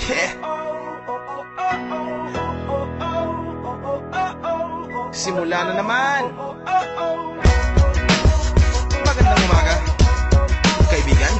Yeah. Simula na naman. Magandang umaga, kaibigan.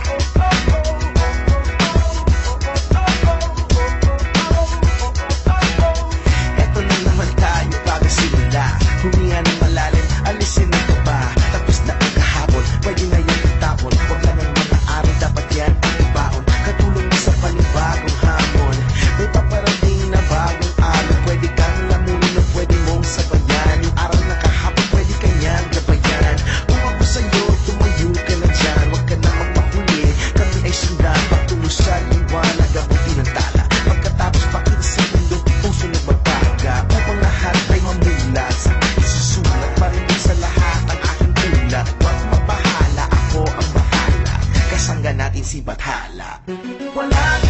Eto na naman tayo bago simula. Huminga ng malalim, alisin ang kaba. Tapos na ang kahapon, pwede na yung itapon. Huwag lang ang mga araw, dapat yan ang ibaon. Katulong mo sa panibagong hamon. May paparating na bagong araw. Pwede kang lamunin o pwede mong sabayan. Yung araw na kahapon, pwede kanyang gabayan. Kung ako sa'yo, tumayo ka na dyan. Huwag ka na magpahuli, kami ay sundan. Pagtulo sa liwanag, abuti ng tala. Pagkatapos pakita sa mundong puso na magbaga. Upang lahat ay mamulat sa aking susulat. Marinig sa lahat ang aking ulat. Huwag mabahala, ako ang bahala. Kasangga natin si Bathala. Wala